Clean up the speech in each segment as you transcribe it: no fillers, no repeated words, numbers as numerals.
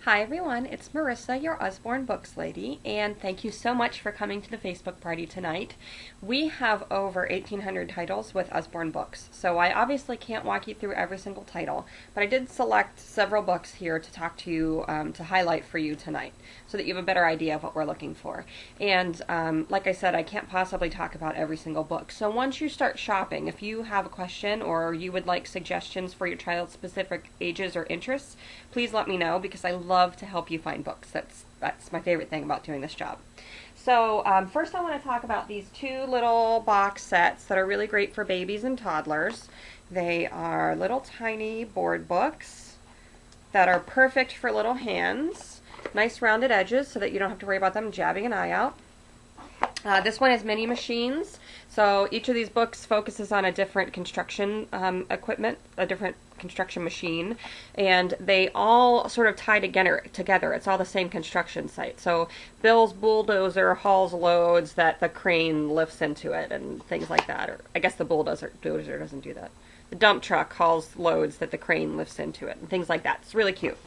Hi everyone, it's Marissa, your Usborne Books lady, and thank you so much for coming to the Facebook party tonight. We have over 1,800 titles with Usborne Books, so I obviously can't walk you through every single title, but I did select several books here to talk to you, to highlight for you tonight, so that you have a better idea of what we're looking for. And like I said, I can't possibly talk about every single book, so once you start shopping, if you have a question or you would like suggestions for your child's specific ages or interests, please let me know because I love to help you find books. That's my favorite thing about doing this job. So first I want to talk about these two little box sets that are really great for babies and toddlers. They are little tiny board books that are perfect for little hands. Nice rounded edges so that you don't have to worry about them jabbing an eye out. This one is mini machines. So each of these books focuses on a different construction equipment, a different construction machine, and they all sort of tie together. It's all the same construction site. So Bill's bulldozer hauls loads that the crane lifts into it and things like that. Or I guess the bulldozer doesn't do that. The dump truck hauls loads that the crane lifts into it and things like that. It's really cute.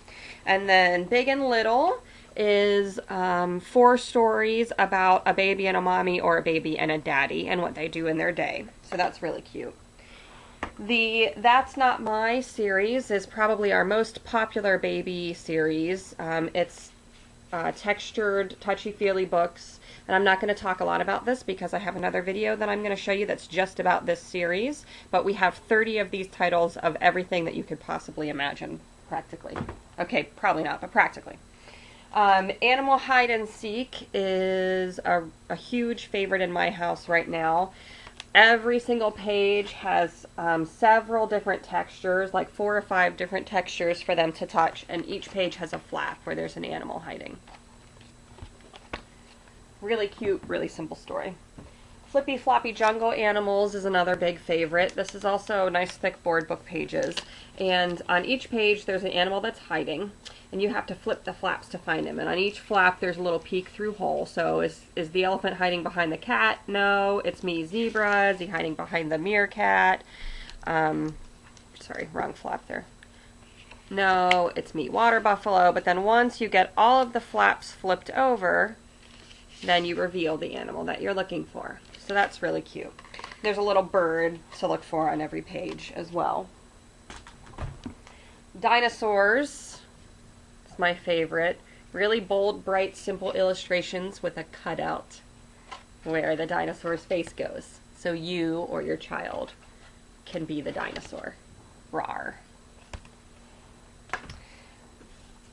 And then Big and Little is 4 stories about a baby and a mommy or a baby and a daddy and what they do in their day. So that's really cute. The That's Not My series is probably our most popular baby series. It's textured, touchy-feely books, and I'm not going to talk a lot about this because I have another video that I'm going to show you that's just about this series, but we have 30 of these titles of everything that you could possibly imagine, practically. Okay, probably not, but practically. Animal Hide and Seek is a huge favorite in my house right now. Every single page has several different textures, like 4 or 5 different textures for them to touch, and each page has a flap where there's an animal hiding. Really cute, really simple story. Flippy Floppy Jungle Animals is another big favorite. This is also nice thick board book pages, and on each page there's an animal that's hiding, and you have to flip the flaps to find him. And on each flap there's a little peek through hole. So is the elephant hiding behind the cat? No. It's me, zebra. Is he hiding behind the meerkat? Sorry, wrong flap there. No, it's me, water buffalo. But then once you get all of the flaps flipped over, then you reveal the animal that you're looking for. So that's really cute. There's a little bird to look for on every page as well. Dinosaurs is my favorite. Really bold, bright, simple illustrations with a cutout where the dinosaur's face goes. So you or your child can be the dinosaur. Rawr.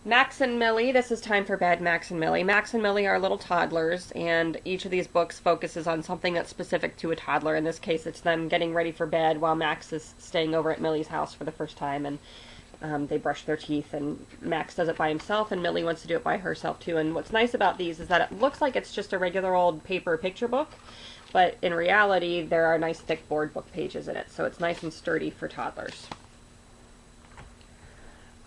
Max and Millie, this is time for bed, Max and Millie. Max and Millie are little toddlers, and each of these books focuses on something that's specific to a toddler. In this case, it's them getting ready for bed while Max is staying over at Millie's house for the first time, and they brush their teeth, and Max does it by himself, and Millie wants to do it by herself too. And what's nice about these is that it looks like it's just a regular old paper picture book, but in reality, there are nice thick board book pages in it, so it's nice and sturdy for toddlers.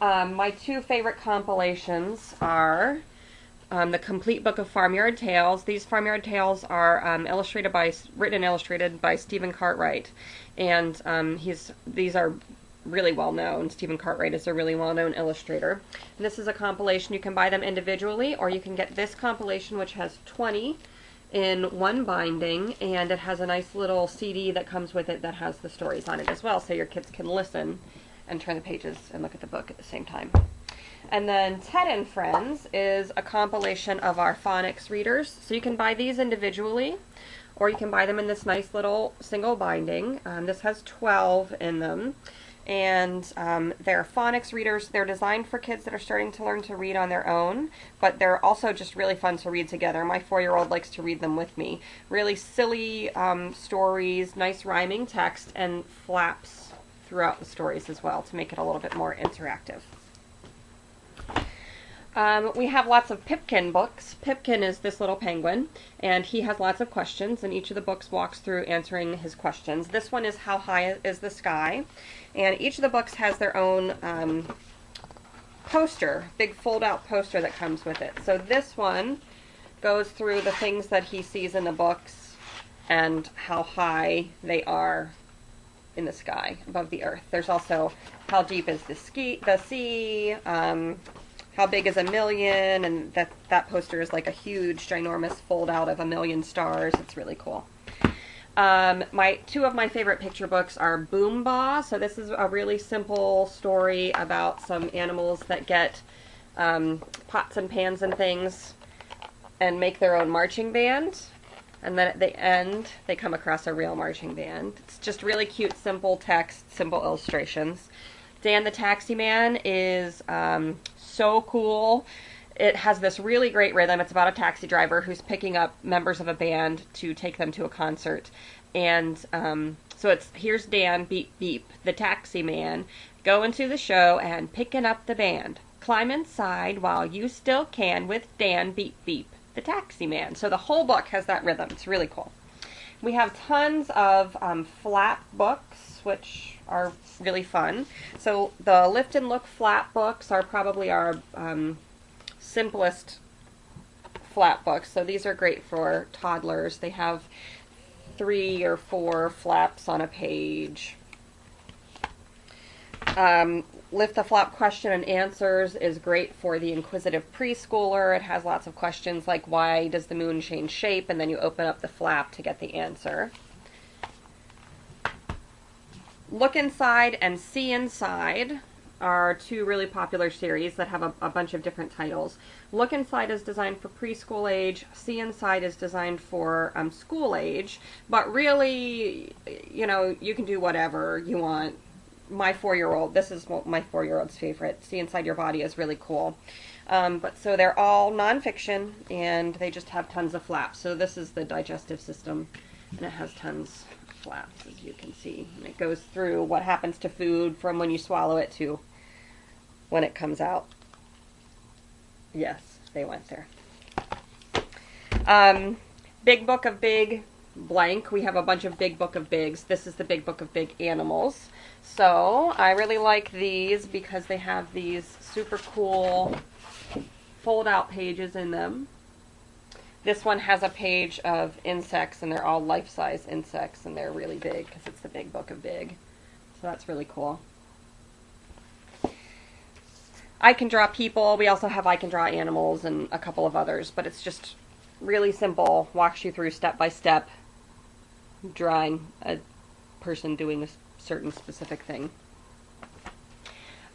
My 2 favorite compilations are the Complete Book of Farmyard Tales. These Farmyard Tales are written and illustrated by Stephen Cartwright, and these are really well known. Stephen Cartwright is a really well known illustrator. And this is a compilation. You can buy them individually, or you can get this compilation, which has 20 in one binding, and it has a nice little CD that comes with it that has the stories on it as well, so your kids can listen and turn the pages and look at the book at the same time. And then Ted and Friends is a compilation of our phonics readers. So you can buy these individually, or you can buy them in this nice little single binding. This has 12 in them. And they're phonics readers. They're designed for kids that are starting to learn to read on their own, but they're also just really fun to read together. My 4-year-old likes to read them with me. Really silly stories, nice rhyming text, and flaps throughout the stories as well to make it a little bit more interactive. We have lots of Pipkin books. Pipkin is this little penguin, and he has lots of questions, and each of the books walks through answering his questions. This one is How High is the Sky? And each of the books has their own poster, big fold-out poster that comes with it. So this one goes through the things that he sees in the books and how high they are in the sky above the earth. There's also how deep is the sea, How Big is a Million, and that poster is like a huge, ginormous fold out of a million stars. It's really cool. Two of my favorite picture books are Boom Ba. So this is a really simple story about some animals that get pots and pans and things and make their own marching band. And then at the end, they come across a real marching band. It's just really cute, simple text, simple illustrations. Dan the Taxi Man is so cool. It has this really great rhythm. It's about a taxi driver who's picking up members of a band to take them to a concert. And so it's, here's Dan, beep, beep, the taxi man, going to the show and picking up the band. Climb inside while you still can with Dan, beep, beep, the taxi man. So the whole book has that rhythm. It's really cool. We have tons of flap books, which are really fun. So the Lift and Look flap books are probably our simplest flap books. So these are great for toddlers. They have 3 or 4 flaps on a page. Lift the Flap Question and Answers is great for the inquisitive preschooler. It has lots of questions like, why does the moon change shape? And then you open up the flap to get the answer. Look Inside and See Inside are 2 really popular series that have a bunch of different titles. Look Inside is designed for preschool age. See Inside is designed for school age. But really, you know, you can do whatever you want. My 4-year-old, this is my 4-year-old's favorite. See Inside Your Body is really cool. But so they're all nonfiction, and they just have tons of flaps. So this is the digestive system, and it has tons of flaps, as you can see. And it goes through what happens to food from when you swallow it to when it comes out. Yes, they went there. Big Book of Big blank. We have a bunch of Big Book of Bigs. This is the Big Book of Big Animals. So I really like these because they have these super cool fold-out pages in them. This one has a page of insects, and they're all life-size insects, and they're really big because it's the Big Book of Big. So that's really cool. I Can Draw People. We also have I Can Draw Animals and a couple of others, but it's just really simple. Walks you through step by step drawing a person doing a certain specific thing.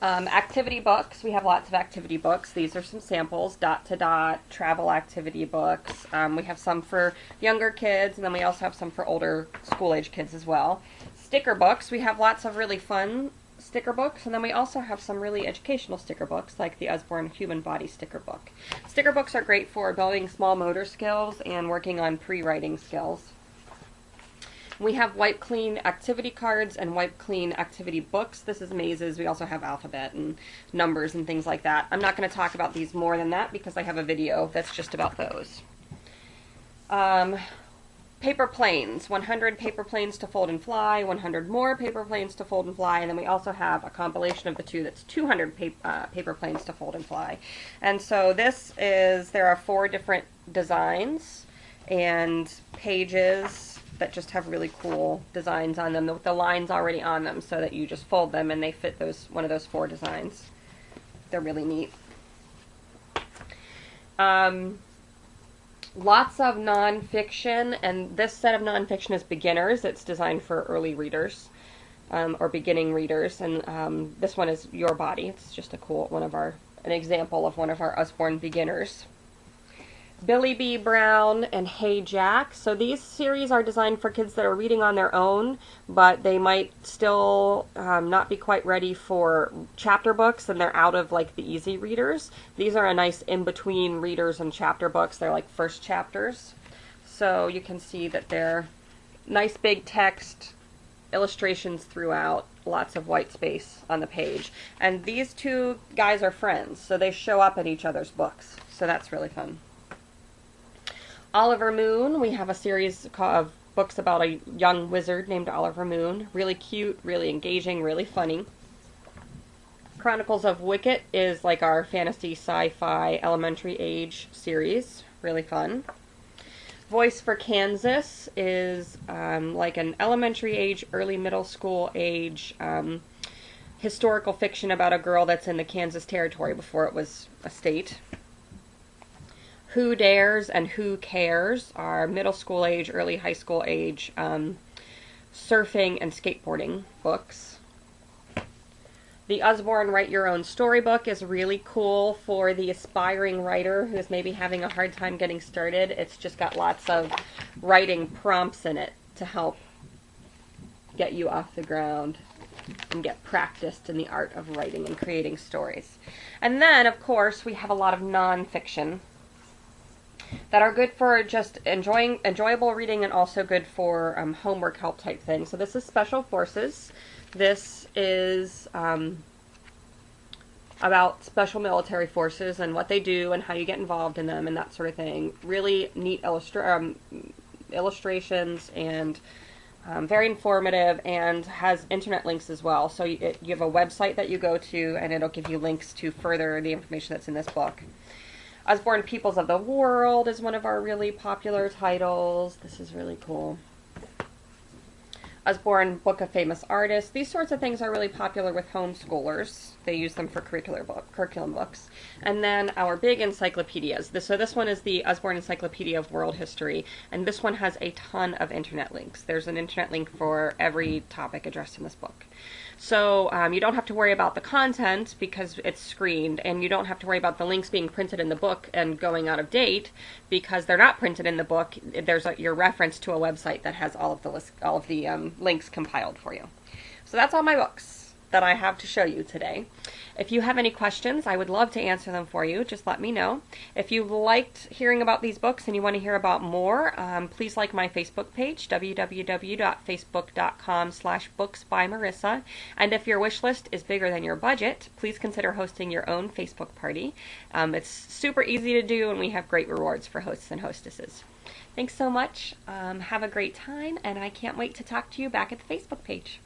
Activity books. We have lots of activity books. These are some samples. Dot to Dot, travel activity books. We have some for younger kids, and then we also have some for older school-age kids as well. Sticker books. We have lots of really fun sticker books, and then we also have some really educational sticker books, like the Usborne Human Body sticker book. Sticker books are great for building small motor skills and working on pre-writing skills. We have Wipe Clean activity cards and Wipe Clean activity books. This is mazes. We also have alphabet and numbers and things like that. I'm not going to talk about these more than that because I have a video that's just about those. Paper planes. 100 paper planes to fold and fly, 100 more paper planes to fold and fly, and then we also have a compilation of the 2 that's 200 paper planes to fold and fly. And so this is, there are 4 different designs and pages that just have really cool designs on them with the lines already on them, so that you just fold them and they fit one of those 4 designs. They're really neat. Lots of nonfiction, and this set of nonfiction is beginners. It's designed for early readers or beginning readers, and this one is Your Body. It's just a cool an example of one of our Usborne beginners. Billy B. Brown and Hey Jack. So these series are designed for kids that are reading on their own, but they might still not be quite ready for chapter books, and they're out of like the easy readers. These are a nice in-between readers and chapter books. They're like first chapters. So you can see that they're nice big text, illustrations throughout, lots of white space on the page. And these 2 guys are friends, so they show up in each other's books. So that's really fun. Oliver Moon. We have a series of books about a young wizard named Oliver Moon. Really cute, really engaging, really funny. Chronicles of Wicket is like our fantasy sci-fi elementary age series. Really fun. Voice for Kansas is like an elementary age, early middle school age historical fiction about a girl that's in the Kansas Territory before it was a state. Who Dares and Who Cares are middle school age, early high school age surfing and skateboarding books. The Usborne Write Your Own Storybook is really cool for the aspiring writer who is maybe having a hard time getting started. It's just got lots of writing prompts in it to help get you off the ground and get practiced in the art of writing and creating stories. And then, of course, we have a lot of nonfiction that are good for just enjoyable reading and also good for homework help type things. So this is Special Forces. This is about special military forces and what they do and how you get involved in them and that sort of thing. Really neat illustrations and very informative, and has internet links as well. So you have a website that you go to and it'll give you links to further the information that's in this book. Usborne Peoples of the World is one of our really popular titles. This is really cool. Usborne Book of Famous Artists. These sorts of things are really popular with homeschoolers. They use them for curriculum books. And then our big encyclopedias. So this one is the Usborne Encyclopedia of World History, and this one has a ton of internet links. There's an internet link for every topic addressed in this book. So you don't have to worry about the content because it's screened, and you don't have to worry about the links being printed in the book and going out of date because they're not printed in the book. There's your reference to a website that has all of the links compiled for you. So that's all my books that I have to show you today. If you have any questions, I would love to answer them for you. Just let me know. If you liked hearing about these books and you want to hear about more, please like my Facebook page, www.facebook.com/booksbymarisa. And if your wish list is bigger than your budget, please consider hosting your own Facebook party. It's super easy to do, and we have great rewards for hosts and hostesses. Thanks so much. Have a great time, and I can't wait to talk to you back at the Facebook page.